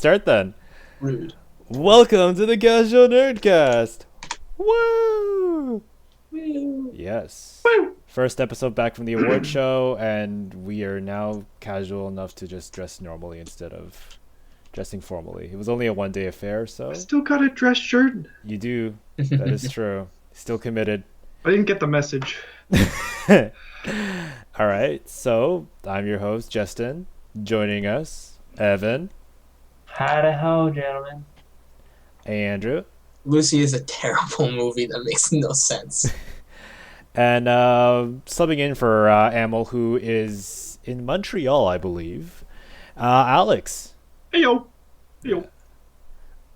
start then. Rude. Welcome to the Casual Nerdcast. Woo! Woo. Yes. Woo. First episode back from the award show, and we are now casual enough to just dress normally instead of dressing formally. It was only a one-day affair, so... I still got a dress shirt. You do. That is true. Still committed. I didn't get the message. All right, so I'm your host, Justin. Joining us, Evan. How the hell, gentlemen? Andrew. Lucy is a terrible movie that makes no sense. And subbing in for Amel, who is in Montreal, I believe. Alex. Hey yo.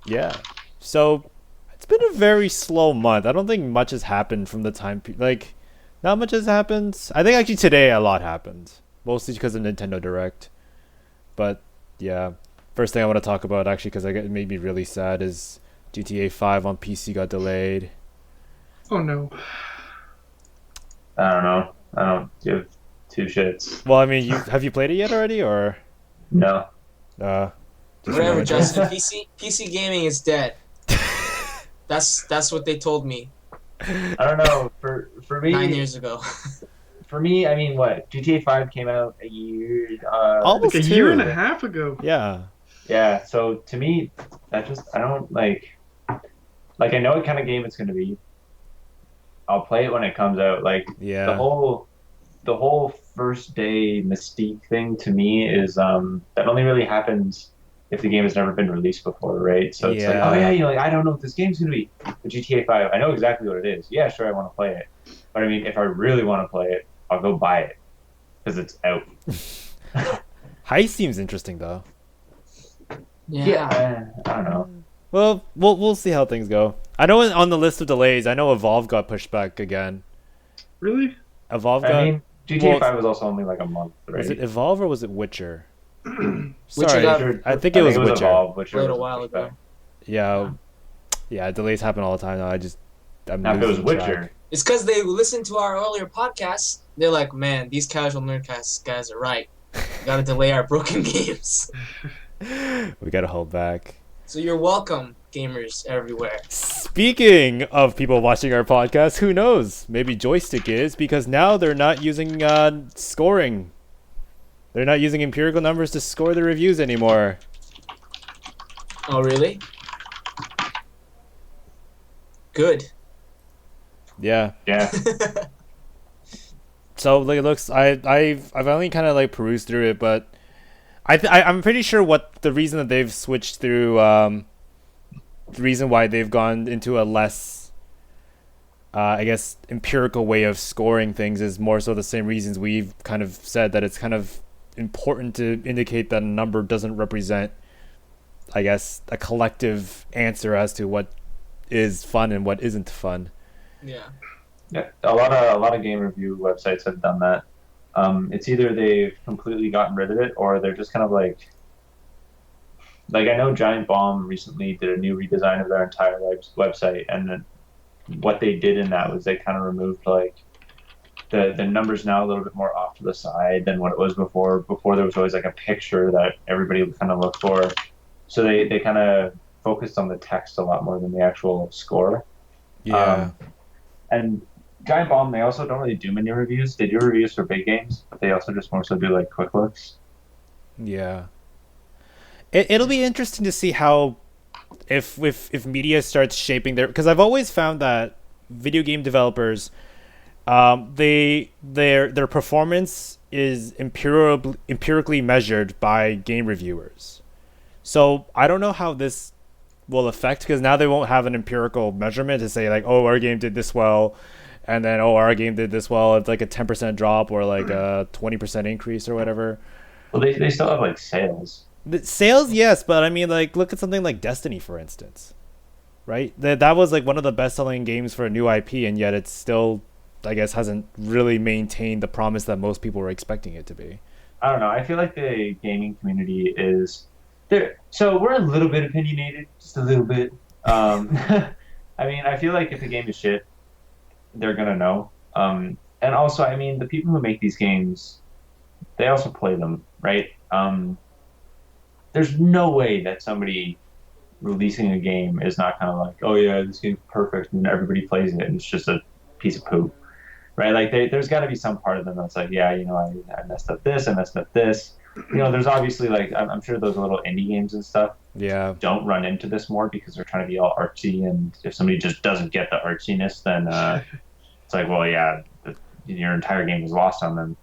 Yeah. So it's been a very slow month. I don't think much has happened from the time. Not much has happened. I think actually today a lot happened, mostly because of Nintendo Direct. But yeah, first thing I want to talk about actually, because it made me really sad, is GTA 5 on PC got delayed. Oh no. I don't know. I don't give two shits. Well, I mean, have you played it yet already, or? No. Just Whatever, remember. Justin. PC gaming is dead. That's what they told me I don't know. For me, 9 years ago. For me, I mean, what? GTA 5 came out a year. Almost Like a two. year and a half ago. Yeah. Yeah. So to me, I don't like. Like I know what kind of game it's gonna be. I'll play it when it comes out. Like Yeah. the whole first day mystique thing to me is that only really happens if the game has never been released before, right? So it's like, Yeah. oh yeah, you're like, I don't know what this game's gonna be. But GTA 5, I know exactly what it is. Yeah, sure, I want to play it. But I mean, if I really want to play it, I'll go buy it because it's out. Heist seems interesting though. Yeah. I don't know. Well, we'll see how things go. I know on the list of delays, I know Evolve got pushed back again. Really? Evolve got. I mean, GTA well, 5 was also only like a month, right? Was it Evolve or was it Witcher? Witcher Sorry, got- I think it was Witcher. Evolve, Witcher Played a was while pushed ago. back. Yeah, delays happen all the time now. I'm Now if it was losing Witcher, track. It's because they listened to our earlier podcasts. They're like, man, these casual nerdcast guys are right. We gotta delay our broken games. We gotta hold back. So you're welcome, gamers everywhere. Speaking of people watching our podcast, who knows? Maybe Joystick is, because now they're not using scoring. They're not using empirical numbers to score the reviews anymore. Oh, really? Good. Yeah. yeah. So like it looks, I've only kind of like perused through it, but I'm pretty sure what the reason that they've switched through, the reason why they've gone into a less, I guess, empirical way of scoring things is more so the same reasons we've kind of said, that it's kind of important to indicate that a number doesn't represent, I guess, a collective answer as to what is fun and what isn't fun. Yeah. Yeah, a lot of game review websites have done that. It's either they've completely gotten rid of it, or they're just kind of like I know Giant Bomb recently did a new redesign of their entire website, and then what they did in that was they kind of removed like the numbers now a little bit more off to the side than what it was before. Before there was always like a picture that everybody would kind of look for, so they kind of focused on the text a lot more than the actual score. Yeah. And Giant Bomb, they also don't really do many reviews. They do reviews for big games, but they also just more so do like quick looks. Yeah. It'll be interesting to see how, if media starts shaping their, because I've always found that video game developers, their performance is empirically measured by game reviewers. So I don't know how this will affect, because now they won't have an empirical measurement to say like, oh, our game did this well, and then oh, our game did this well. It's like a 10% drop or like a 20% increase or whatever. Well, they still have like sales. The sales, yes, but I mean, like, look at something like Destiny, for instance, right? That was like one of the best-selling games for a new IP, and yet it's still, I guess, hasn't really maintained the promise that most people were expecting it to be. I don't know. I feel like the gaming community is there. So we're a little bit opinionated, just a little bit. I mean, I feel like if a game is shit, they're gonna know. And also, I mean, the people who make these games, they also play them, right? there's no way that somebody releasing a game is not kind of like, oh yeah, this game's perfect, and everybody plays it, and it's just a piece of poop, right? Like there's got to be some part of them that's like, yeah, I messed up this, I messed up this. There's obviously like I'm sure those little indie games and stuff Yeah. don't run into this more because they're trying to be all artsy, and if somebody just doesn't get the artsiness, then it's like, well, yeah, your entire game is lost on them.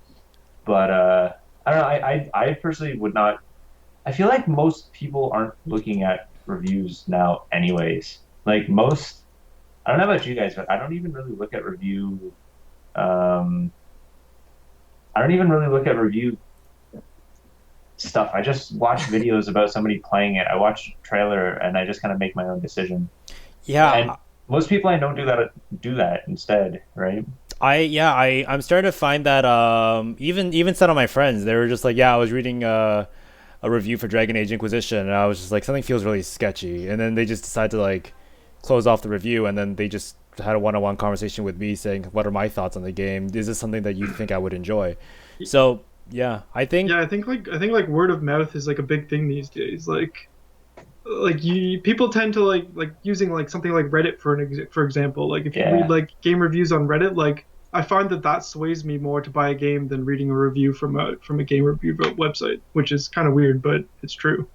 But I don't know. I personally would not. I feel like most people aren't looking at reviews now, anyways. Like most, I don't know about you guys, but I don't even really look at review. I don't even really look at review stuff. I just watch videos about somebody playing it. I watch a trailer and I just kind of make my own decision. Yeah. And most people I know do that instead, right? I'm starting to find that even some of my friends, they were just like, yeah, I was reading a review for Dragon Age Inquisition, and I was just like, something feels really sketchy, and then they just decided to like close off the review, and then they just had a one-on-one conversation with me saying, what are my thoughts on the game? Is this something that you think I would enjoy? So yeah, I think like word of mouth is like a big thing these days. People tend to like using like something like Reddit for example. Like if you read like game reviews on Reddit, like I find that sways me more to buy a game than reading a review from a game review website, which is kind of weird, but it's true.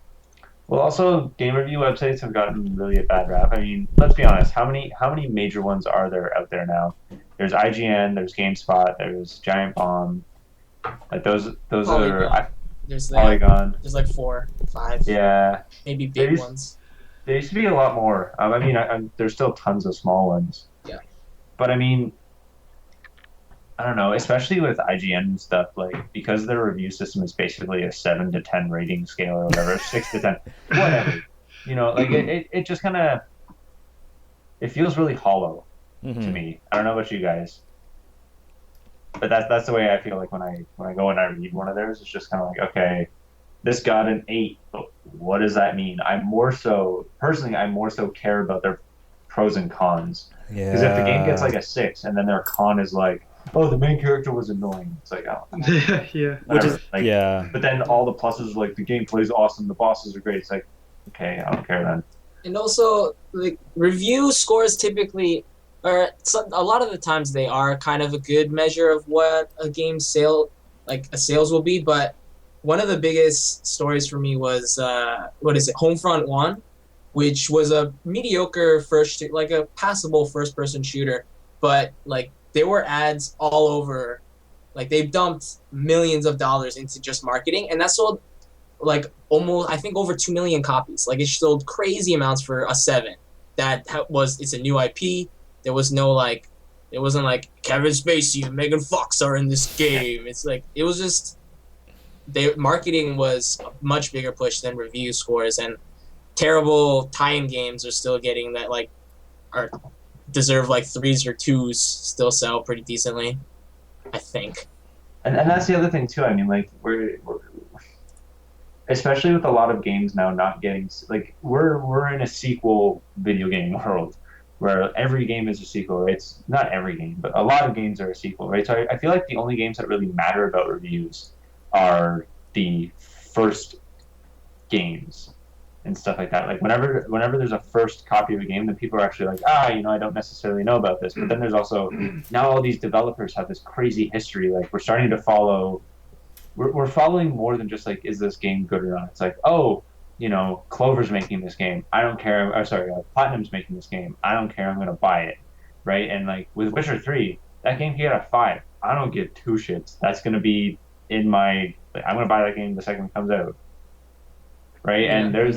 Well, also game review websites have gotten really a bad rap. I mean, let's be honest. How many major ones are there out there now? There's IGN, there's GameSpot, there's Giant Bomb. Like those Polygon. are There's Polygon. There's like 4, 5. Yeah, Maybe big ones. there used to be a lot more. I mean, there's still tons of small ones. Yeah. But I mean, I don't know, especially with IGN and stuff, like because their review system is basically a 7 to 10 rating scale or whatever, 6 to 10, whatever. Like it just kind of it feels really hollow to me. I don't know about you guys, but that's the way I feel like when I go and I read one of theirs. It's just kind of like, okay, this got an 8. But what does that mean? I more so care about their pros and cons. yeah. Because if the game gets like a 6 and then their con is like, oh, the main character was annoying, it's like, oh, Yeah. Which is like, yeah. But then all the pluses are like the gameplay is awesome, the bosses are great. It's like, okay, I don't care then. And also, like review scores typically, or a lot of the times they are kind of a good measure of what a game's sales will be. But one of the biggest stories for me was Homefront 1, which was a mediocre a passable first-person shooter, but like there were ads all over. Like they've dumped millions of dollars into just marketing, and that sold like almost, I think, over 2 million copies. Like it sold crazy amounts for a 7. It's a new IP. There was no like, it wasn't like Kevin Spacey and Megan Fox are in this game. It's like, it was just, their marketing was a much bigger push than review scores, and terrible tie-in games are still getting that, like, are deserve like 3s or 2s, still sell pretty decently, I think. And that's the other thing too. I mean, like we're especially with a lot of games now not getting, like, we're in a sequel video game world where every game is a sequel, right? It's not every game, but a lot of games are a sequel, right? So I feel like the only games that really matter about reviews are the first games and stuff like that. Like whenever there's a first copy of a game, then people are actually like, I don't necessarily know about this. But then there's also, now all these developers have this crazy history. Like we're starting to follow, we're following more than just like, is this game good or not? It's like, Clover's making this game. I don't care. Platinum's making this game. I don't care. I'm going to buy it. Right? And like with Witcher 3, that game can get a 5. I don't give 2 shits. That's going to be in my, I'm going to buy that game the second it comes out. Right? Yeah. And there's,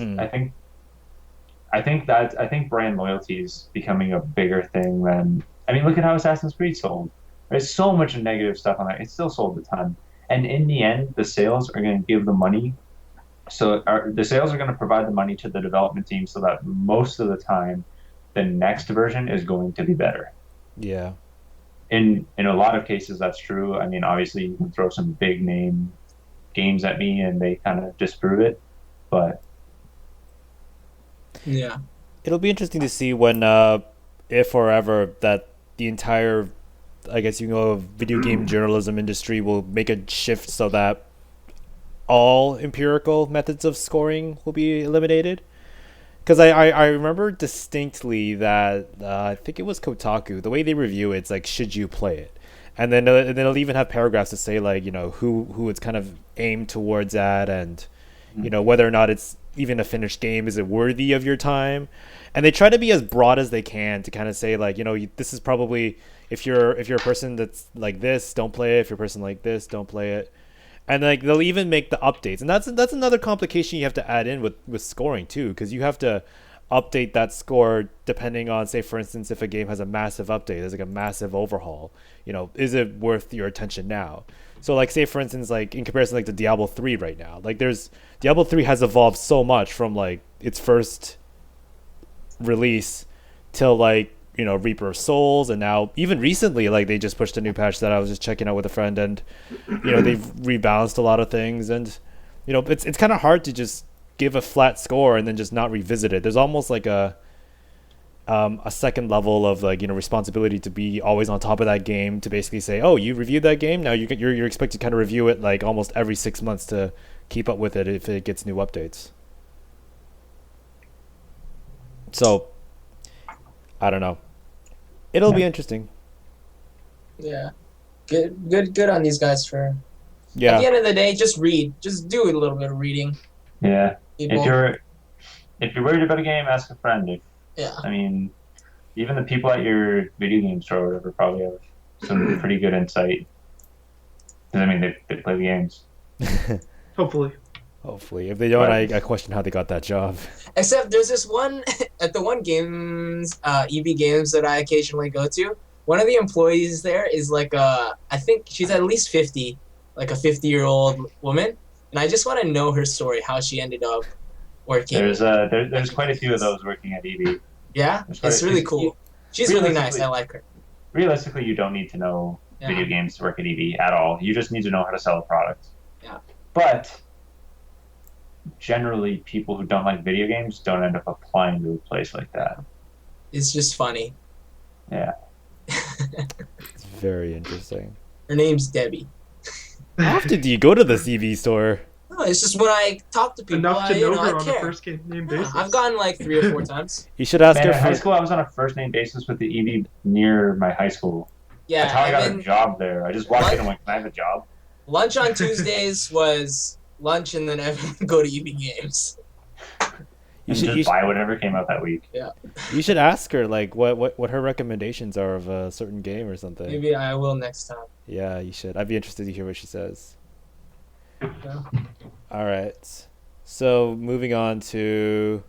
I think brand loyalty is becoming a bigger thing than, I mean, look at how Assassin's Creed sold. There's so much negative stuff on that. It still sold a ton. And in the end, the sales are going to give the money. So the sales are going to provide the money to the development team so that most of the time, the next version is going to be better. Yeah. In a lot of cases, that's true. I mean, obviously, you can throw some big name games at me and they kind of disprove it. But yeah, it'll be interesting to see when, if or ever, that the entire, I guess video game journalism industry will make a shift so that all empirical methods of scoring will be eliminated. Because I remember distinctly that I think it was Kotaku, the way they review it's like, should you play it? And then they'll even have paragraphs to say like, you know, who it's kind of aimed towards at, and you know, whether or not it's even a finished game, is it worthy of your time? And they try to be as broad as they can to kind of say like, you know, this is probably, if you're a person that's like this, don't play it. If you're a person like this, don't play it. And like they'll even make the updates, and that's another complication you have to add in with scoring too, because you have to update that score depending on, say for instance, if a game has a massive update, there's like a massive overhaul. You know, is it worth your attention now? So like, say for instance, like in comparison like to Diablo 3 right now, like Diablo 3 has evolved so much from like its first release till like, you know, Reaper of Souls, and now even recently like they just pushed a new patch that I was just checking out with a friend, and you know, they've rebalanced a lot of things, and you know, it's kind of hard to just give a flat score and then just not revisit it. There's almost like a second level of like, you know, responsibility to be always on top of that game, to basically say, oh, you reviewed that game, now you're expected to kind of review it like almost every 6 months to keep up with it if it gets new updates. So I don't know. It'll be interesting. Yeah. Good on these guys for... Yeah. At the end of the day, just read. Just do a little bit of reading. Yeah. People. If you're worried about a game, ask a friend. Yeah. I mean, even the people at your video game store or whatever probably have some pretty good insight. 'Cause, I mean, they play the games. Hopefully. Hopefully. If they don't, I question how they got that job. Except there's this one, at the one games, EB Games that I occasionally go to, one of the employees there is like I think she's at least 50, like a 50-year-old woman, and I just want to know her story, how she ended up working. There's quite a few of those working at EB. Yeah? It's really cool. She's really nice. I like her. Realistically, you don't need to know video games to work at EB at all. You just need to know how to sell a product. Yeah. But generally, people who don't like video games don't end up applying to a place like that. It's just funny. Yeah. It's very interesting. Her name's Debbie. How often do you go to the CB store? No, it's just when I talk to people, enough to know her I on care. a first name basis. I've gone like 3 or 4 times. You should ask her. In high school, I was on a first name basis with the EB near my high school. Yeah, that's how I got a job there. I just walked in and went, "Can I have a job?" Lunch on Tuesdays was lunch, and then I would go to EB Games. You should buy whatever came out that week. Yeah. You should ask her like what her recommendations are of a certain game or something. Maybe I will next time. Yeah, you should. I'd be interested to hear what she says. Yeah. All right. So moving on to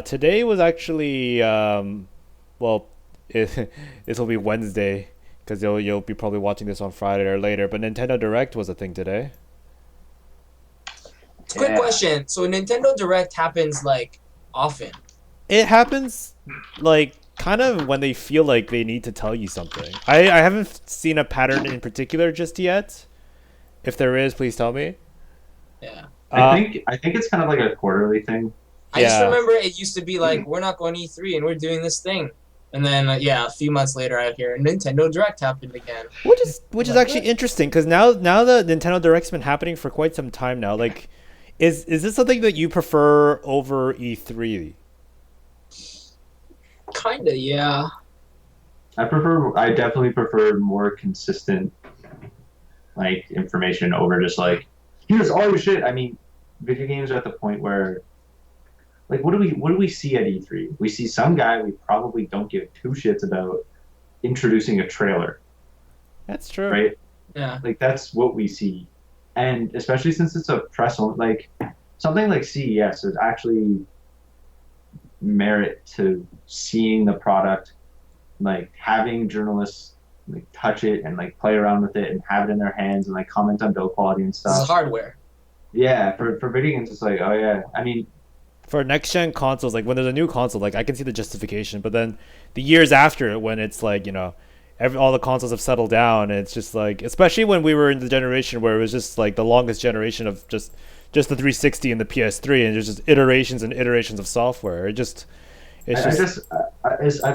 today was actually this will be Wednesday because you'll be probably watching this on Friday or later. But Nintendo Direct was a thing today. Quick question. So Nintendo Direct happens like often? It happens like kind of when they feel like they need to tell you something. I haven't seen a pattern in particular just yet. If there is, please tell me. Yeah. I think it's kind of like a quarterly thing. I just remember it used to be like, we're not going to E3 and we're doing this thing. And then, a few months later, I hear Nintendo Direct happened again. Which is actually interesting because now the Nintendo Direct's been happening for quite some time now. Like, is this something that you prefer over E3? Kinda, yeah. I definitely prefer more consistent, like, information over just like, here's all your shit. I mean, video games are at the point where, like, what do we see at E3? We see some guy we probably don't give 2 shits about introducing a trailer. That's true. Right? Yeah. Like, that's what we see. And especially since it's a press, like, something like CES is actually merit to seeing the product, like, having journalists, like, touch it and, like, play around with it and have it in their hands and, like, comment on build quality and stuff. This is hardware. Yeah, for video games, it's like, oh, yeah. I mean, for next-gen consoles, like, when there's a new console, like, I can see the justification. But then the years after it, when it's, like, you know, all the consoles have settled down, and it's just, like, especially when we were in the generation where it was just, like, the longest generation of just the 360 and the PS3, and there's just iterations and iterations of software. I've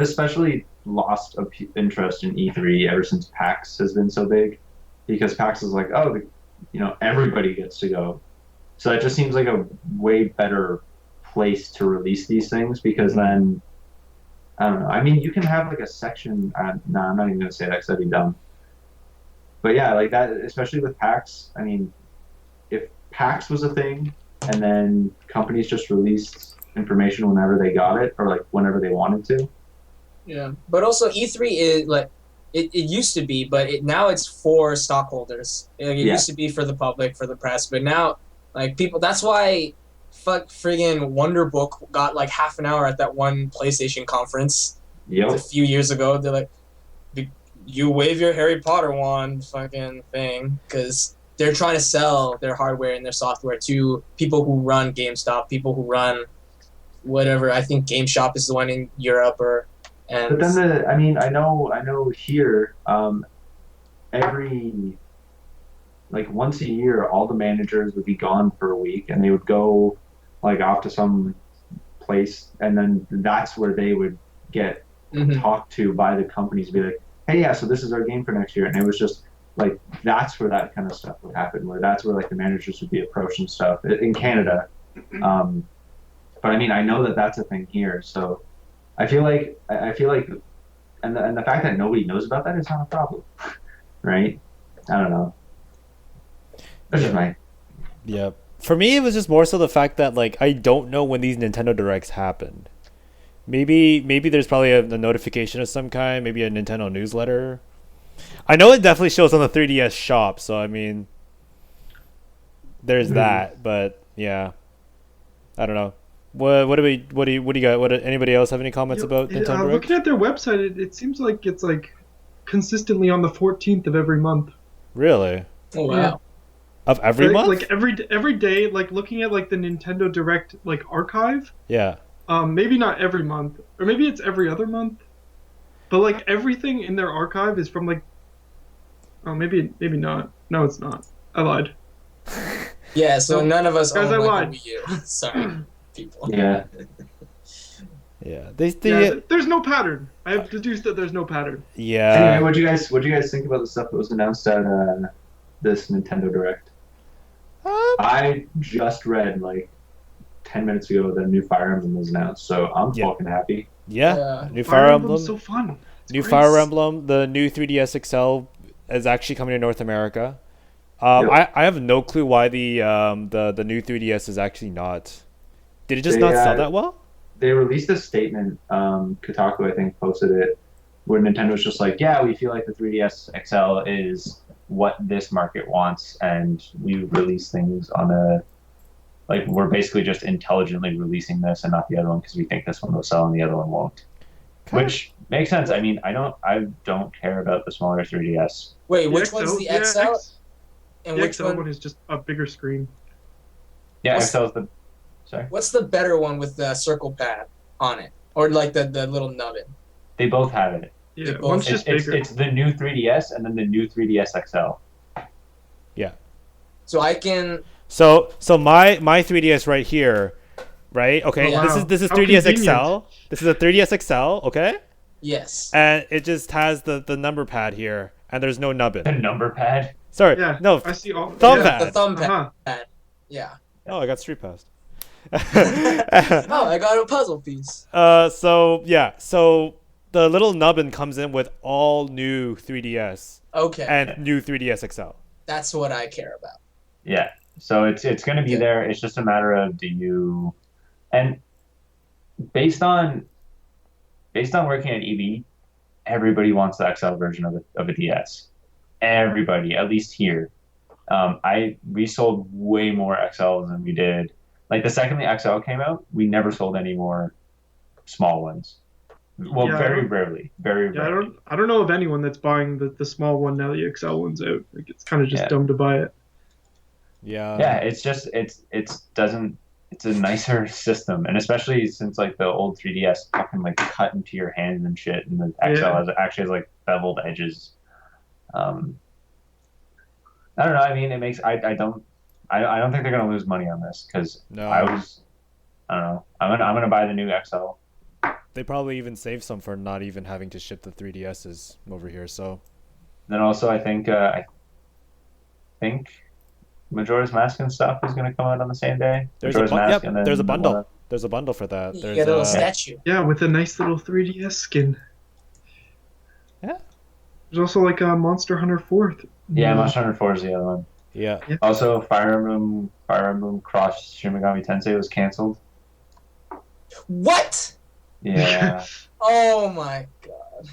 especially lost interest in E3 ever since PAX has been so big, because PAX is like, oh, you know, everybody gets to go. So it just seems like a way better place to release these things because then I don't know. I mean, you can have like a section. No, I'm not even gonna say that because that'd be dumb. But yeah, like that, especially with PAX. I mean, if PAX was a thing, and then companies just released information whenever they got it, or like whenever they wanted to. Yeah, but also E3 is like it used to be, but now it's for stockholders. Like, it used to be for the public, for the press, but now like people. That's why friggin' Wonderbook got like half an hour at that one PlayStation conference a few years ago. They're like, you wave your Harry Potter wand fucking thing, because they're trying to sell their hardware and their software to people who run GameStop, people who run whatever. I think GameShop is the one in Europe, but then I know here, every like once a year, all the managers would be gone for a week, and they would go like off to some place, and then that's where they would get talked to by the companies, be like, hey, yeah, so this is our game for next year, and it was just like that's where that kind of stuff would happen, where that's where like the managers would be approaching stuff in Canada. But I mean, I know that that's a thing here, so I feel like, and the fact that nobody knows about that is not a problem, right? I don't know. That's just my. Yeah. For me, it was just more so the fact that like I don't know when these Nintendo Directs happened. Maybe there's probably a notification of some kind, maybe a Nintendo newsletter. I know it definitely shows on the 3DS shop, so I mean, there's that. But yeah, I don't know. What do you got? Anybody else have any comments about Nintendo Direct? Looking at their website, it seems like it's like consistently on the 14th of every month. Really? Oh wow. Yeah. Of every month? Like every day, like looking at like the Nintendo Direct like archive. Yeah. Maybe not every month, or maybe it's every other month. But like everything in their archive is from like. Oh, maybe not. No, it's not. I lied. Yeah, so none of us Guys, own I like lied. a Wii U. Sorry, people. Yeah. Yeah. There's no pattern. I have deduced that there's no pattern. Yeah. Anyway, what do you guys think about the stuff that was announced at this Nintendo Direct? I just read like 10 minutes ago that a new Fire Emblem was announced, so I'm fucking happy. Yeah. New Fire Emblem. So fun. New Fire Emblem. The new 3DS XL is actually coming to North America. I have no clue why the new 3DS is actually not. Did it just not sell that well? They released a statement. Kotaku, I think, posted it, where Nintendo's just like, yeah, we feel like the 3DS XL is what this market wants, and we release things on a like we're basically just intelligently releasing this and not the other one because we think this one will sell and the other one won't. Okay. Which makes sense. I mean, I don't care about the smaller 3DS. Wait, which one's the XL? And the which XL one is just a bigger screen. Yeah, XL is the. Sorry. What's the better one with the circle pad on it, or like the little nubbin? They both have it. Yeah, one's just bigger. It's the new 3DS and then the new 3DS XL. Yeah. So I can. So my 3DS right here, right? Okay, Wow. this is How 3DS convenient. XL. This is a 3DS XL, okay? Yes. And it just has the number pad here, and there's no The nubbin. number pad. Sorry, Yeah, no I see all. thumb yeah. pad. The thumb pad. Uh-huh. Yeah. Oh, I got Street Passed. Oh, I got a puzzle piece. So the little nubbin comes in with all new 3DS Okay. and new 3DS XL. That's what I care about. Yeah. So it's going to be Yeah. there. It's just a matter of and based on working at EB, everybody wants the XL version of a DS. Everybody, at least here. We sold way more XLs than we did. Like the second the XL came out, we never sold any more small ones. Well, Yeah, very rarely. Very Yeah, rarely. I don't know of anyone that's buying the small one now the XL one's out. Like it's kind of just Yeah. dumb to buy it. Yeah. Yeah, it's just it's a nicer system, and especially since like the old 3DS fucking like cut into your hands and shit, and the XL actually has like beveled edges. I don't know. I mean, it makes I don't think they're gonna lose money on this because No. I don't know. I'm gonna buy the new XL. They probably even save some for not even having to ship the 3DSs over here. So Then also I think Majora's Mask and stuff is going to come out on the same day. There's Majora's Mask and then there's a the bundle. one- There's a bundle for that. You There's get a little statue. Yeah, with a nice little 3DS skin. Yeah. There's also like a Monster Hunter 4th. Yeah, Monster Hunter 4 is the other one. Yeah. Also, Fire Emblem Cross Shin Megami Tensei was canceled. What? Yeah. Oh my god.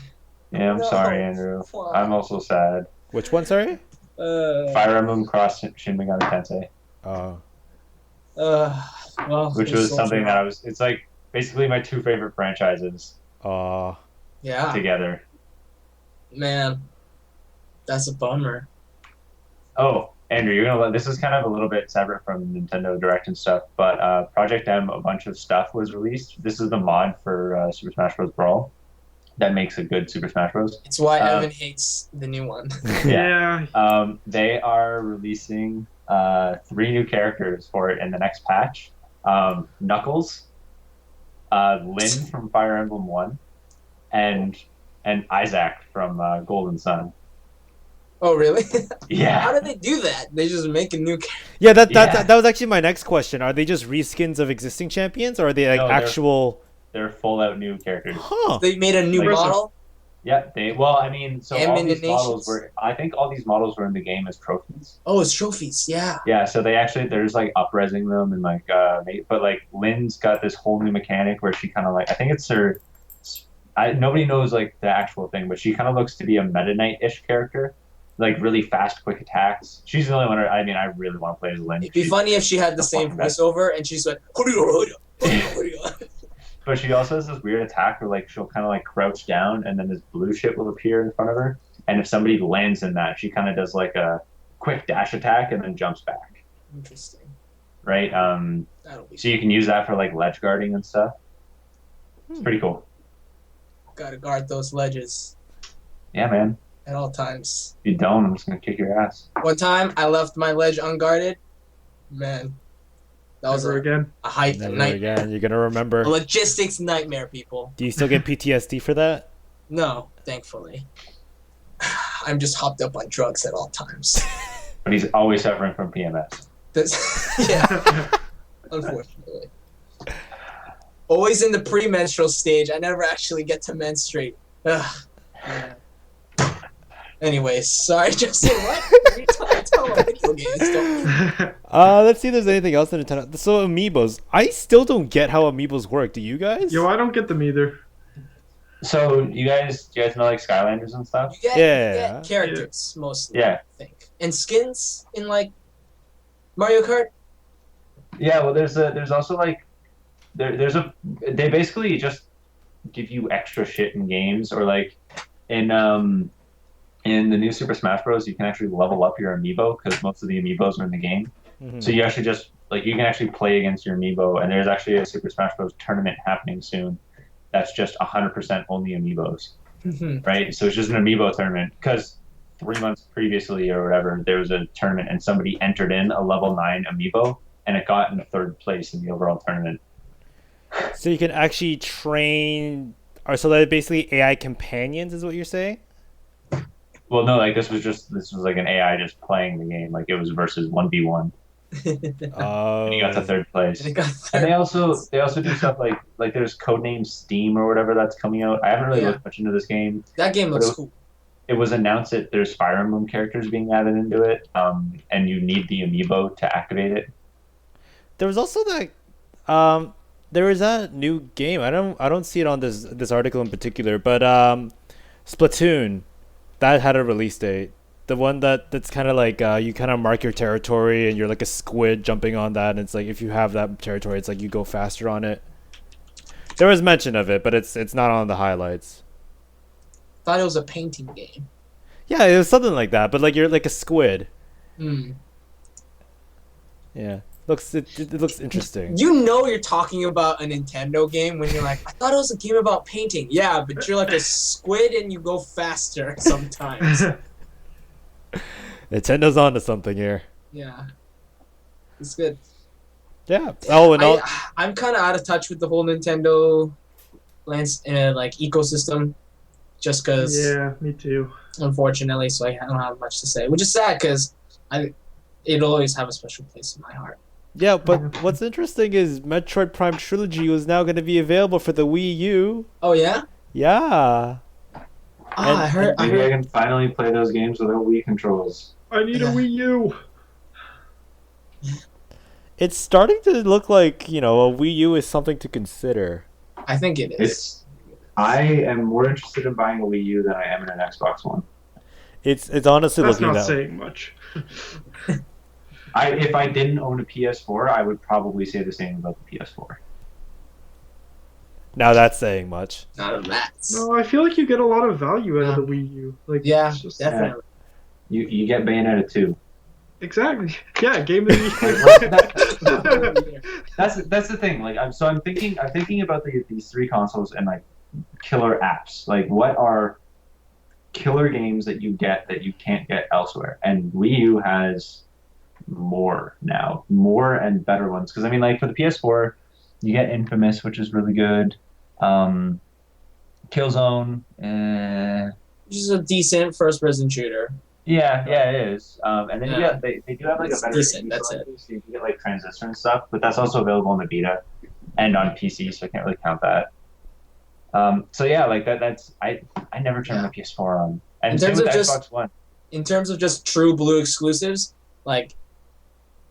Yeah, I'm No. sorry, Andrew. Wow. I'm also sad. Which one? Sorry. Fire Emblem Cross Shin Megami Tensei, Well, which it's was so something true. that it's like basically my two favorite franchises Yeah, together. man, that's a bummer. Oh, Andrew, you're gonna this is kind of a little bit separate from Nintendo Direct and stuff, but Project M, a bunch of stuff was released. This is the mod for Super Smash Bros. Brawl that makes a good Super Smash Bros. It's why Evan hates the new one. Yeah. They are releasing 3 new characters for it in the next patch. Knuckles, Lyn from Fire Emblem 1, and Isaac from Golden Sun. Oh, really? Yeah. How did they do that? They just make a new. Yeah. That Yeah. that was actually my next question. Are they just reskins of existing champions, or are they like No, they're- actual? They're full out new characters. Huh. They made a new Like- model. Yeah, I mean, so all these Ammunitions. models I think all these models were in the game as trophies. Oh, it's trophies. Yeah. Yeah, so there's like up-resing them and like, but like Lynn's got this whole new mechanic where she kind of like, I think it's her, nobody knows like the actual thing, but she kind of looks to be a Meta Knight-ish character. Like really fast, quick attacks. She's the only one, I really want to play as Lyn. It'd be funny if she had the same voiceover and she's like, But she also has this weird attack where like she'll kind of like crouch down and then this blue shit will appear in front of her. And if somebody lands in that, she kind of does like a quick dash attack and then jumps back. Interesting. Right? That'll be. So you can use that for like ledge guarding and stuff. It's pretty cool. Gotta guard those ledges Yeah, man. at all times. If you don't, I'm just gonna kick your ass. One time I left my ledge unguarded. Man, that was Never again. a height Never nightmare. again. You're gonna remember. A logistics nightmare, people. Do you still get PTSD for that? No, thankfully. I'm just hopped up on drugs at all times. But he's always suffering from PMS. Yeah, unfortunately. Always in the premenstrual stage. I never actually get to menstruate. Ugh. Man. Anyways, sorry, Justin. What? You tell about video games, don't you? Let's see if there's anything else in Nintendo. So amiibos. I still don't get how amiibos work. Do you guys? Yo, I don't get them either. So do you guys know like Skylanders and stuff? You Yeah. get characters mostly. Yeah. I think, and skins in like Mario Kart. Yeah, well there's also like they basically just give you extra shit in games, or like in the new Super Smash Bros. You can actually level up your amiibo because most of the amiibos are in the game. Mhm. So you actually just like you can actually play against your amiibo, and there's actually a Super Smash Bros. Tournament happening soon. That's just 100% only amiibos, right? So it's just an amiibo tournament because 3 months previously or whatever there was a tournament and somebody entered in a level 9 amiibo and it got in 3rd place in the overall tournament. So you can actually train. Or so they're basically AI companions, is what you're saying? Well, no, like this was like an AI just playing the game, like it was versus 1v1. Oh. And he got to 3rd place. And it got And third. they also do stuff like there's Codename Steam or whatever that's coming out. I haven't really Yeah. looked much into this game. That game looks But cool. It was announced that there's Fire Emblem characters being added into it, and you need the amiibo to activate it. There was also that. There was that new game. I don't see it on this article in particular, but Splatoon, that had a release date. The one that's kind of like you kind of mark your territory and you're like a squid jumping on that, and it's like if you have that territory, it's like you go faster on it. There was mention of it, but it's not on the highlights. Thought it was a painting game. Yeah, it was something like that, but like you're like a squid. Hmm. Yeah, it looks interesting. You know you're talking about a Nintendo game when you're like, I thought it was a game about painting. Yeah, but you're like a squid and you go faster sometimes. Nintendo's onto something here. Yeah. It's good. Yeah. Oh, and all. I'm kind of out of touch with the whole Nintendo like ecosystem, just because, Yeah, me too. unfortunately, so I don't have much to say, which is sad because it'll always have a special place in my heart. Yeah, but what's interesting is Metroid Prime Trilogy was now going to be available for the Wii U. Oh yeah. Yeah. I heard. Maybe I can finally play those games without Wii controls. I need a Wii U. It's starting to look like, a Wii U is something to consider. I think it is. I am more interested in buying a Wii U than I am in an Xbox One. It's honestly That's looking not that way. saying much. If I didn't own a PS4, I would probably say the same about the PS4. Now that's saying much. Not a mess. No, I feel like you get a lot of value out of the Wii U. Like, Yeah, it's just, definitely. You get Bayonetta 2. Exactly. Yeah, game of the year. That's the thing. Like I'm thinking about these three consoles and like killer apps. Like what are killer games that you get that you can't get elsewhere? And Wii U has more now, more and better ones. Because I mean, like for the PS4, you get Infamous, which is really good. Killzone, Which is a decent first-person shooter. yeah, it is. And then they do have like It's a better decent, indie that's selection, so you can get like Transistor and stuff, but that's also available on the Vita and on PC, so I can't really count that. So yeah, like that's I never turned my PS4 on. And In same terms with of the just- Xbox One. In terms of just true blue exclusives, like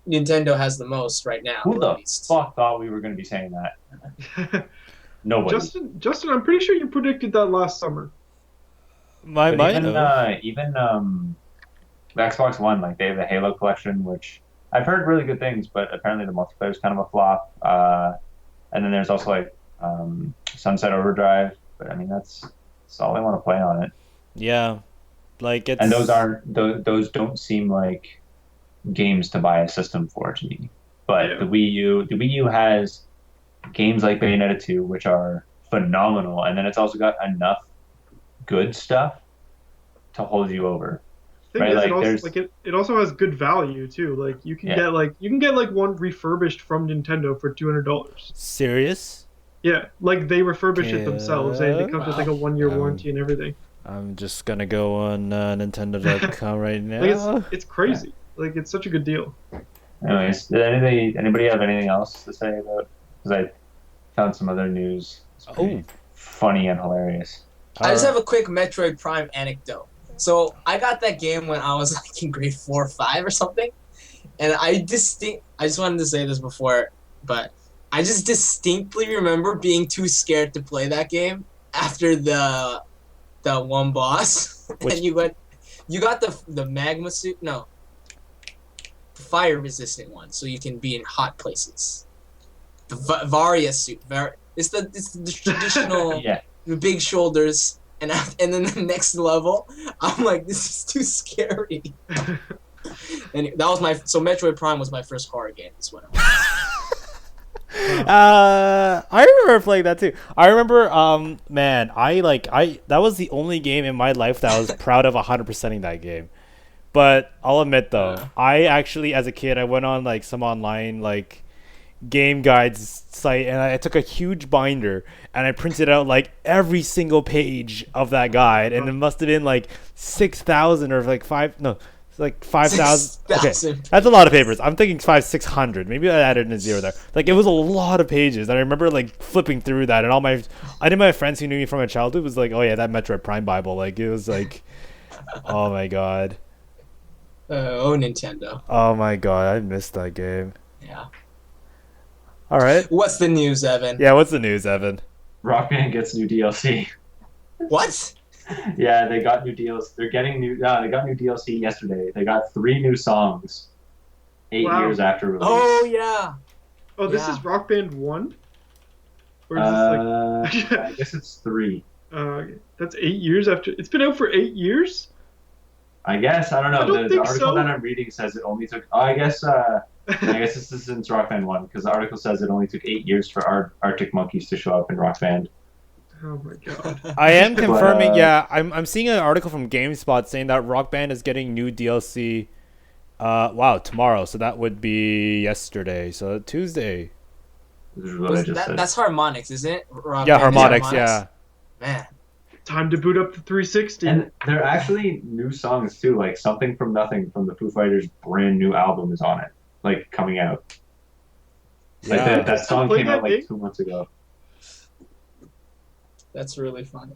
Nintendo has the most right now. Who at the least. fuck thought we were going to be saying that? Nobody. Justin, I'm pretty sure you predicted that last summer. My But mind. even the Xbox One, like they have the Halo collection, which I've heard really good things, but apparently the multiplayer is kind of a flop. And then there's also like Sunset Overdrive, but I mean that's all I want to play on it. Yeah. Like it's And those don't seem like games to buy a system for to me. But Yeah. the Wii U has games like Bayonetta 2, which are phenomenal, and then it's also got enough good stuff to hold you over. Thing Right, is, like, it also, there's- it also has good value too. Like you can get one refurbished from Nintendo for $200. serious. Yeah, like they refurbish it themselves. It comes with like a 1-year warranty and everything. I'm just gonna go on Nintendo.com right now. Like it's crazy. Like it's such a good deal. Anyways, did anybody have anything else to say about? Because I found some other news. It's pretty funny and hilarious. I just have a quick Metroid Prime anecdote. So I got that game when I was like in grade 4 or 5 or something, and I just wanted to say this before, but I just distinctly remember being too scared to play that game after the one boss. Which- And you got the magma suit, no, fire resistant one, so you can be in hot places. The Varia suit, it's the traditional Yeah. the big shoulders, and then the next level, I'm like, this is too scary. And that was so Metroid Prime was my first horror game. Is what I remember playing that too. I remember, man, that was the only game in my life that I was proud of 100%ing that game. But I'll admit though, I actually, as a kid, I went on like some online like game guides site, and I took a huge binder and I printed out like every single page of that guide, and it must have been like 6,000 or like 5,000. Okay, 6,000. that's a lot of papers. I'm thinking 600. Maybe I added in a zero there. Like it was a lot of pages, and I remember like flipping through that, and I did my friends who knew me from my childhood was like, oh yeah, that Metroid Prime Bible. Like it was like, oh my god. Nintendo. Oh my god, I missed that game. Yeah. All right. What's the news, Evan? Yeah, what's the news, Evan? Rock Band gets new DLC. What? Yeah, they got new deals. They got new DLC yesterday. They got 3 new songs 8 Wow. years after release. Oh yeah. Oh, this Yeah. is Rock Band 1? Or is this like I guess it's 3. that's 8 years after it's been out for 8 years? I guess I don't know. I don't The think article so. that I'm reading says it only took. Oh, I guess this is since Rock Band 1, because the article says it only took 8 years for Arctic Monkeys to show up in Rock Band. Oh my god. I am confirming. But, Yeah, I'm seeing an article from GameSpot saying that Rock Band is getting new DLC. Wow, tomorrow. So that would be yesterday. So Tuesday. This is what I just said. That's Harmonix, isn't it? Rock Yeah, Band is Harmonix. Yeah. Man. Time to boot up the 360. And they're actually new songs too, like Something from Nothing from the Foo Fighters' brand new album is on it, like coming out. Like Yeah. that song Play came that out like game? 2 months ago. That's really fun.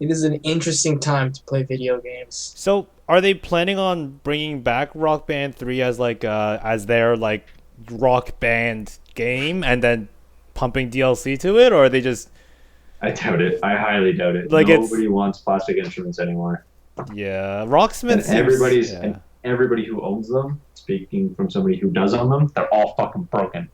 It is an interesting time to play video games. So, are they planning on bringing back Rock Band 3 as like as their like Rock Band game and then pumping DLC to it, or are they just I doubt it. I highly doubt it. Like, Nobody wants plastic instruments anymore. Rocksmith And seems, and everybody who owns them, speaking from somebody who does own them, they're all fucking broken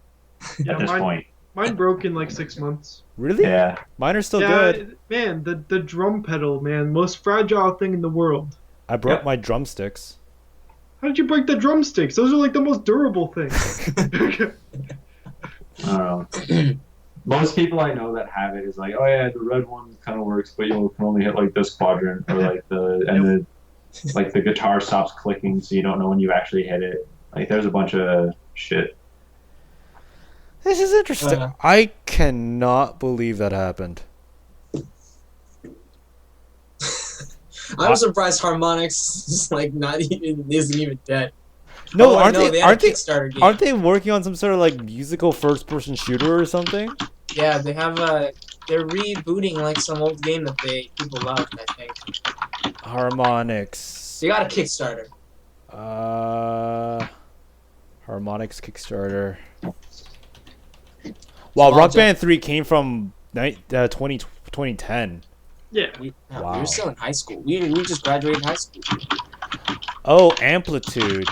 Yeah, at this point. Mine broke in like 6 months. Really? Yeah. Mine are still good. Man, the drum pedal, man, most fragile thing in the world. I broke Yeah. my drumsticks. How did you break the drumsticks? Those are like the most durable things. I don't know. Most people I know that have it is like, oh yeah, the red one kind of works, but you can only hit like this quadrant, or like the guitar stops clicking, so you don't know when you actually hit it. Like there's a bunch of shit. This is interesting. Uh. I cannot believe that happened. I'm surprised Harmonix is like isn't even dead. No, Oh, I aren't know, they? had a Aren't they? Kickstarter game. Aren't they working on some sort of like musical first-person shooter or something? Yeah, they have they're rebooting like some old game that people loved, I think. Harmonix. They got a Kickstarter. Harmonix Kickstarter. Wow, Rock Band 3 came from 2010. Yeah. We Wow. were still in high school. We just graduated high school. Oh, Amplitude.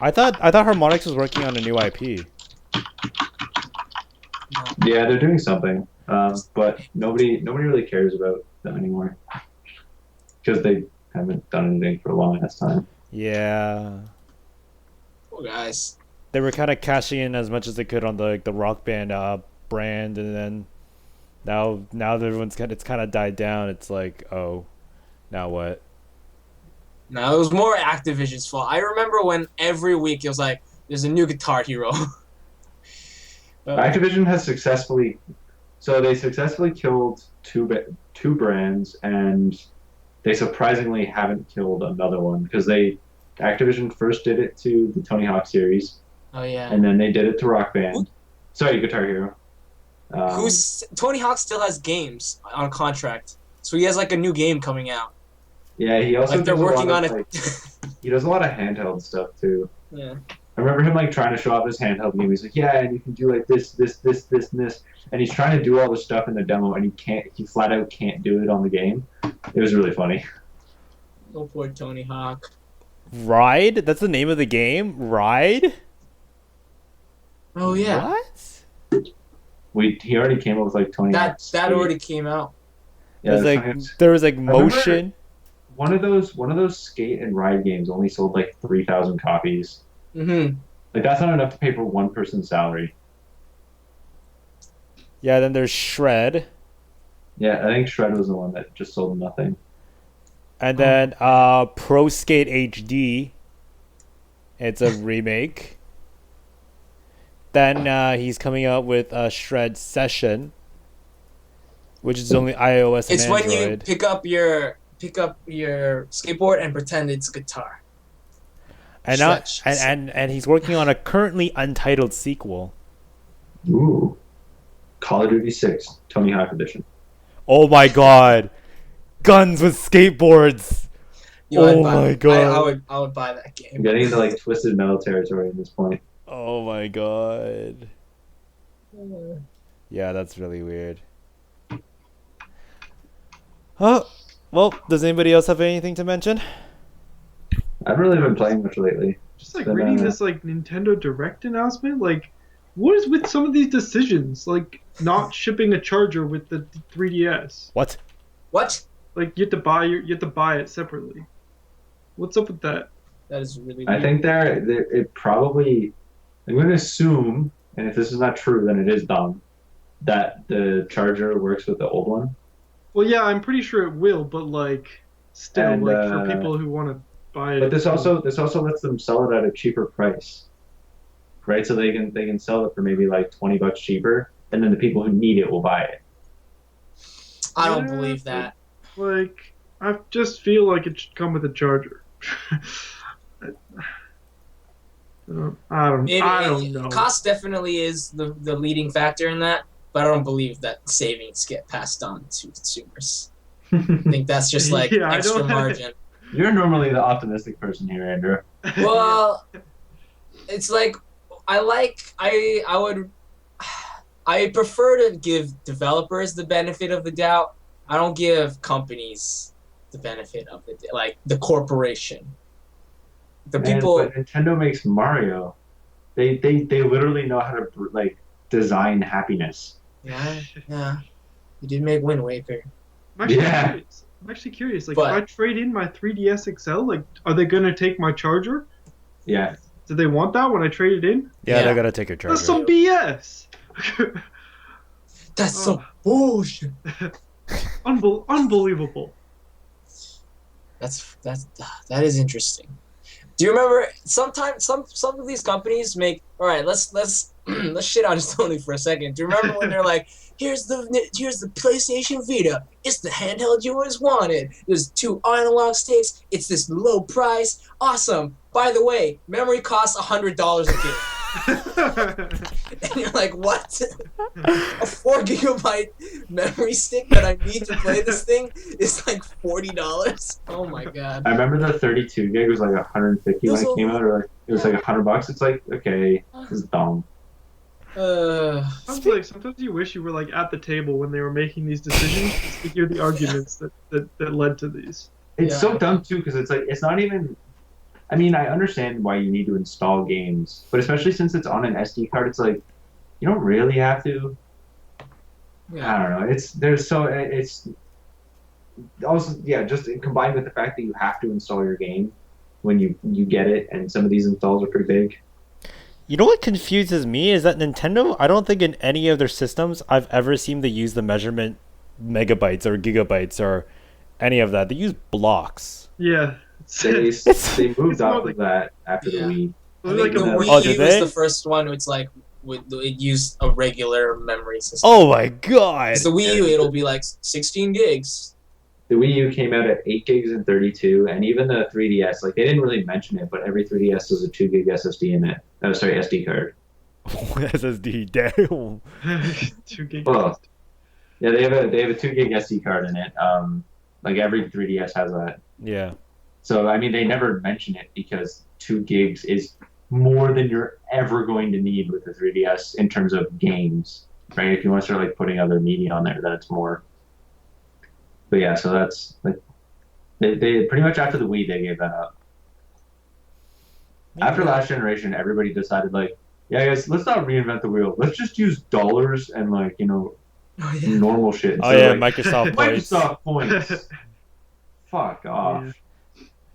I thought Harmonix was working on a new IP. Yeah, they're doing something, but nobody really cares about them anymore because they haven't done anything for a long ass time. Yeah. Poor guys. They were kind of cashing in as much as they could on the Rock Band brand, and then now it's kind of died down. It's like, oh, now what? No, it was more Activision's fault. I remember when every week it was like, "There's a new Guitar Hero." Activision has successfully killed two brands, and they surprisingly haven't killed another one because Activision first did it to the Tony Hawk series, Oh yeah. and then they did it to Rock Band. Sorry, Guitar Hero. Tony Hawk still has games on contract, so he has like a new game coming out. Yeah, he also Like they're does a lot working on of, it. like, he does a lot of handheld stuff too. Yeah. I remember him like trying to show off his handheld game. He's like, yeah, and you can do like this, and this, and he's trying to do all the stuff in the demo, and he flat out can't do it on the game. It was really funny. Oh, poor Tony Hawk. Ride? That's the name of the game? Ride? Oh yeah. What? He already came up with like Tony Hawk. That already came out. Yeah, There was like remember- motion. one of those skate and ride games only sold like 3,000 copies. Mm-hmm. Like that's not enough to pay for one person's salary. Yeah, then there's Shred. Yeah, I think Shred was the one that just sold nothing. And then Pro Skate HD. It's a remake. Then he's coming out with Shred Session, which is only iOS and It's Android. when you pick up your skateboard and pretend it's guitar. And now, and he's working on a currently untitled sequel. Ooh. Call of Duty 6, Tony Hawk Edition. Oh my god. Guns with skateboards. Oh my god. I would buy that I'm game. getting into like Twisted Metal territory at this point. Oh my god. Yeah, that's really weird. Oh, well, does anybody else have anything to mention? I've really been playing much lately. Just like Then, reading this like Nintendo Direct announcement, like what is with some of these decisions? Like not shipping a charger with the 3DS. What? What? Like you have to buy it separately. What's up with that? That is really I weird. think it probably, I'm going to assume, and if this is not true, then it is dumb, that the charger works with the old one. Well, yeah, I'm pretty sure it will, but like still, And, like for people who want to buy it. But this also lets them sell it at a cheaper price. right? So they can sell it for maybe like $20 cheaper, and then the people who need it will buy it. I don't believe that. Like, I just feel like it should come with a charger. I don't know. Cost definitely is the leading factor in that, but I don't believe that savings get passed on to consumers. I think that's just like extra margin. You're normally the optimistic person here, Andrew. Well, it's like I prefer to give developers the benefit of the doubt. I don't give companies the benefit of like the corporation. But Nintendo makes Mario. They literally know how to like design happiness. Yeah. You did make Wind Waker. I'm actually curious. Like, if I trade in my 3DS XL, like, are they gonna take my charger? Yeah. Do they want that when I trade it in? Yeah, they're gonna take your charger. That's some BS. That's some bullshit. Unbelievable. That is interesting. Do you remember sometimes some of these companies make let's shit on Sony for a second. Do you remember when they're like, here's the PlayStation Vita, it's the handheld you always wanted. There's 2 analog sticks, it's this low price, awesome. By the way, memory costs $100 a game. And you're like, what? A 4 gigabyte memory stick that I need to play this thing is like $40. Oh my god! I remember the 32 gig was like 150 when it came out, or like it was like $100. It's like, okay, this is dumb. Sometimes you wish you were like at the table when they were making these decisions to hear the arguments that led to these. It's so dumb too, because it's like it's not even. I mean, I understand why you need to install games, but especially since it's on an SD card, it's like you don't really have to. Yeah. I don't know. It's also just combined with the fact that you have to install your game when you get it, and some of these installs are pretty big. You know what confuses me is that Nintendo, I don't think in any of their systems I've ever seen them use the measurement megabytes or gigabytes or any of that. They use blocks. Yeah. They moved off of that after the Wii. I think the Wii U was the first one. It's like it used a regular memory system. Oh my god! The Wii U, it'll be like 16 gigs. The Wii U came out at 8 gigs and 32, and even the 3DS, like they didn't really mention it, but every 3DS has a 2 gig SSD in it. Oh, sorry, SD card. SSD, damn. 2 gig. Well, yeah, they have a 2 gig SD card in it. Like every 3DS has that. Yeah. So I mean, they never mention it because 2 gigs is more than you're ever going to need with the 3DS in terms of games, right? If you want to start like putting other media on there, then it's more. But yeah, so that's like they pretty much after the Wii they gave that up. After last generation, everybody decided like, yeah, guys, let's not reinvent the wheel. Let's just use dollars and like normal shit. Oh yeah, like, Microsoft points. Microsoft points. Fuck off. Yeah.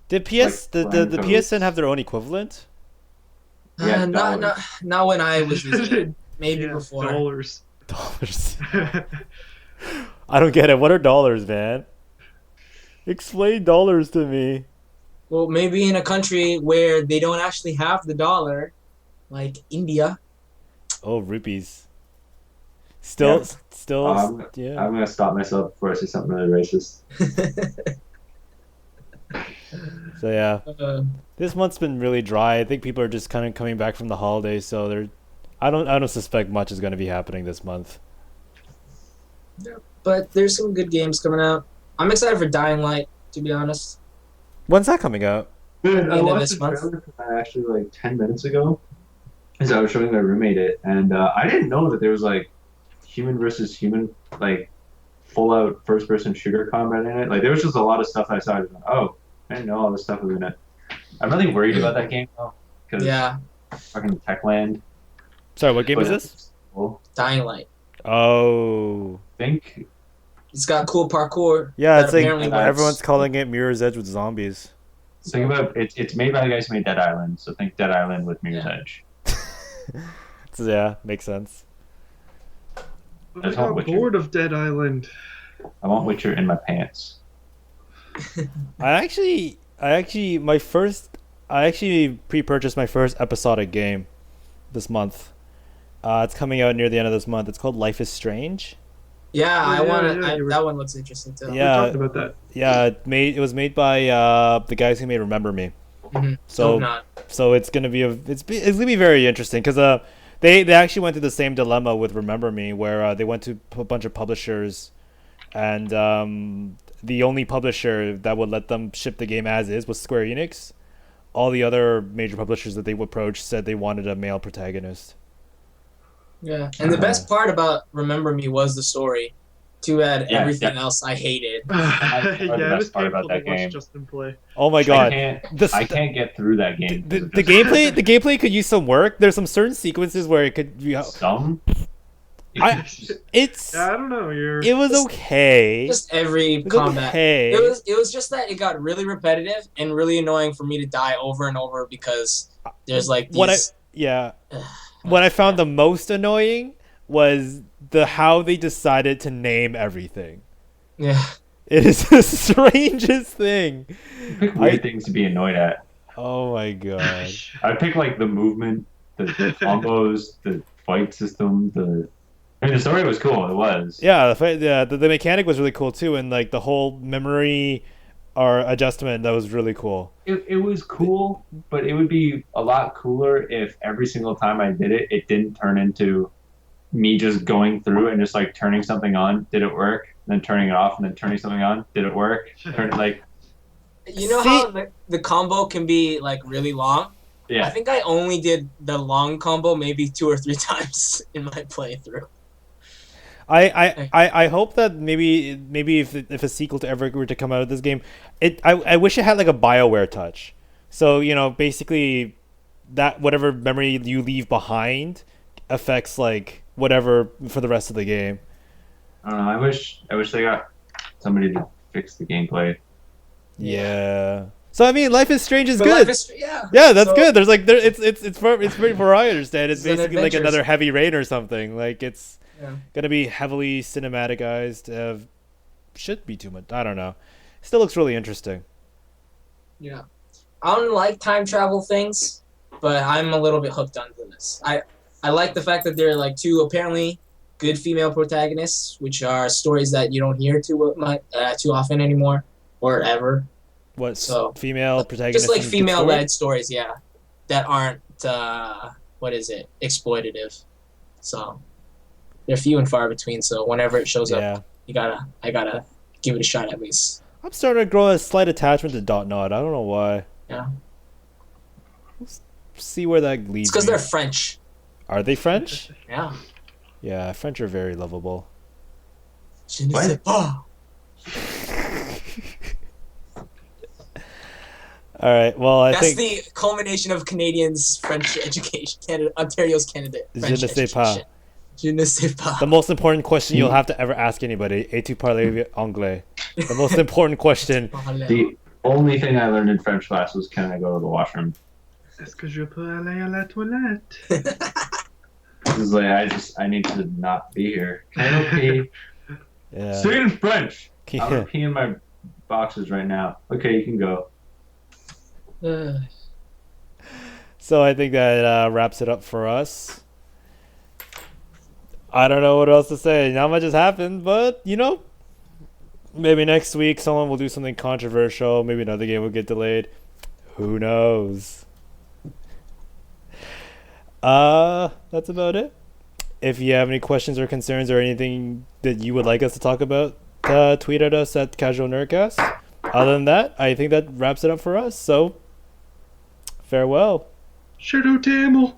Did the PSN have their own equivalent? Yeah, not when I was visiting. Maybe before. Dollars. I don't get it. What are dollars, man? Explain dollars to me. Well, maybe in a country where they don't actually have the dollar, like India. Oh, rupees. Still. I'm gonna stop myself before I say something really racist. So yeah, this month's been really dry. I think people are just kind of coming back from the holidays, so I don't suspect much is going to be happening this month. Yeah, but there's some good games coming out. I'm excited for Dying Light, to be honest. When's that coming out? Dude, I watched the trailer for that actually like 10 minutes ago, as I was showing my roommate it, and I didn't know that there was like human versus human, like full out first person shooter combat in it. Like there was just a lot of stuff I saw. Oh, I didn't know all this stuff was in it. I'm really worried about that game though, because fucking Techland. Sorry, what game is this? Cool. Dying Light. Oh. I think it's got cool parkour. Yeah, it's like everyone's calling it Mirror's Edge with zombies. Think about it. It's made by the guys who made Dead Island, so think Dead Island with Mirror's Edge. Yeah, makes sense. I got bored of Dead Island. I want Witcher in my pants. I actually pre-purchased my first episodic game, this month. It's coming out near the end of this month. It's called Life is Strange. Yeah, Oh, I yeah, want yeah, to. you were- That one looks interesting too. We Yeah, talked about that. yeah. It was made by the guys who made Remember Me. Mm-hmm. So not. so it's gonna be it's gonna be very interesting because they actually went through the same dilemma with Remember Me where they went to a bunch of publishers and the only publisher that would let them ship the game as is was Square Enix. All the other major publishers that they approached said they wanted a male protagonist. Yeah, and the best part about Remember Me was the story. Too bad Yeah, everything yeah. else I hated. That's the Yeah, it was best part painful about to that watch game. Justin play. Oh my I god, can't get through that game. the gameplay could use some work. There's some certain sequences where it could be. Some. It's Yeah, I don't know. it was okay. Just every It was combat. okay. It was just that it got really repetitive and really annoying for me to die over and over because there's like these. What I found the most annoying was how they decided to name everything. Yeah. It is the strangest thing. Pick weird things to be annoyed at. Oh my god. I pick like the movement, the combos, the fight system, the story was cool. It was. Yeah, the mechanic was really cool too, and like the whole memory or adjustment that was really cool. It was cool, but it would be a lot cooler if every single time I did it, it didn't turn into me just going through and just like turning something on, did it work? And then turning it off, and then turning something on, did it work? Like, You know how the combo can be like really long? yeah. I think I only did the long combo maybe 2 or 3 times in my playthrough. I hope that maybe if a sequel to ever were to come out of this game, I wish it had like a BioWare touch. So basically that whatever memory you leave behind affects like whatever for the rest of the game. I don't know. I wish they got somebody to fix the gameplay. Yeah. So I mean, Life is Strange is But good. Yeah, That's so- good. There's like it's pretty far I understand. It's It's an basically like adventure. another Heavy Rain or something. Like it's Yeah. gonna be heavily cinematicized. Should be too much. I don't know. Still looks really interesting. Yeah. I don't like time travel things, but I'm a little bit hooked onto this. I like the fact that there are like 2 apparently good female protagonists, which are stories that you don't hear too often anymore or ever. What So, female protagonist? Just like in good female-led story? stories, yeah, that aren't exploitative. So they're few and far between. So whenever it shows Yeah. up, I gotta give it a shot at least. I'm starting to grow a slight attachment to Dot Nod. I don't know why. Yeah, Let's see where that leads. it's because me. they're French. Are they French? Yeah. Yeah, French are very lovable. Je ne What? sais pas. All right. Well, I That's think the culmination of Canadians' French education. Ontario's Canada. French Je ne sais pas. education. Je ne sais pas. the most important question you'll have to ever ask anybody: "Es-tu parles anglais?" The most important question. The only thing I learned in French class was, can I go to the washroom? Est-ce que je peux aller à la toilette? This is like, I need to not be here. Can I go pee? Yeah. Say it in French. I'm Yeah. gonna pee in my boxes right now. Okay, you can go. So I think that wraps it up for us. I don't know what else to say. Not much has happened, but maybe next week someone will do something controversial. Maybe another game will get delayed. Who knows? That's about it. If you have any questions or concerns or anything that you would like us to talk about, tweet at us at Casual Nerdcast. Other than that, I think that wraps it up for us. So, farewell. Shadow Tamil.